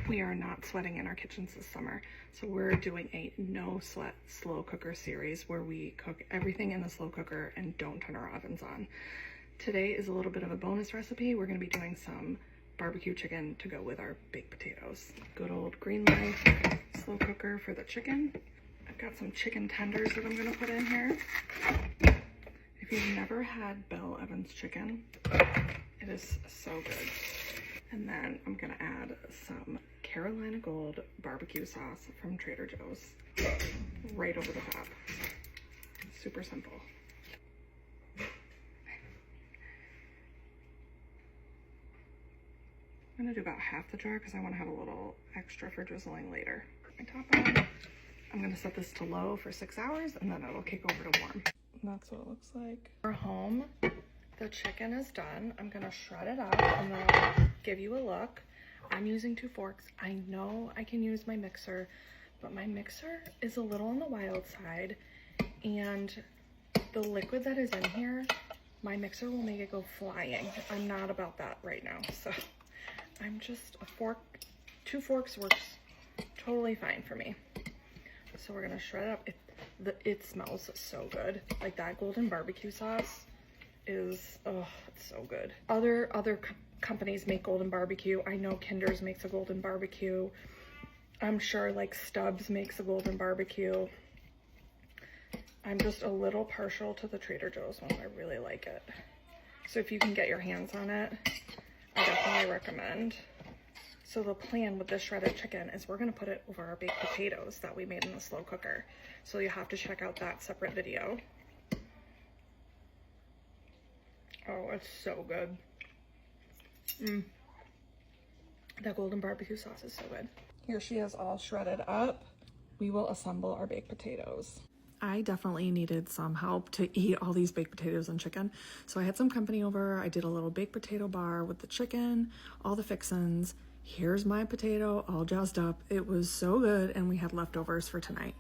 We are not sweating in our kitchens this summer, so we're doing a no sweat slow cooker series where we cook everything in the slow cooker and don't turn our ovens on. Today is a little bit of a bonus recipe. We're going to be doing some barbecue chicken to go with our baked potatoes. Good old green light slow cooker for the chicken. I've got some chicken tenders that I'm going to put in here. If you've never had Bill Evans chicken, it is so good. And then I'm gonna add some Carolina Gold barbecue sauce from Trader Joe's right over the top. Super simple. I'm gonna do about half the jar because I want to have a little extra for drizzling later. My top on. I'm gonna set this to low for 6 hours and then it'll kick over to warm. And that's what it looks like. We're home. The chicken is done. I'm gonna shred it up and then I'll give you a look. I'm using 2 forks. I know I can use my mixer, but my mixer is a little on the wild side, and the liquid that is in here, my mixer will make it go flying. I'm not about that right now, so I'm just a fork. 2 forks works totally fine for me. So we're gonna shred it up. It smells so good. Like that golden barbecue sauce is, oh, it's so good. Other companies make golden barbecue. I know Kinder's makes a golden barbecue. I'm sure like Stubbs makes a golden barbecue. I'm just a little partial to the Trader Joe's one. I really like it. So if you can get your hands on it, I definitely recommend. So the plan with this shredded chicken is we're gonna put it over our baked potatoes that we made in the slow cooker. So you have to check out that separate video. Oh, it's so good. That golden barbecue sauce is so good. Here she is all shredded up. We will assemble our baked potatoes. I definitely needed some help to eat all these baked potatoes and chicken. So I had some company over. I did a little baked potato bar with the chicken, all the fixins. Here's my potato all jazzed up. It was so good, and we had leftovers for tonight.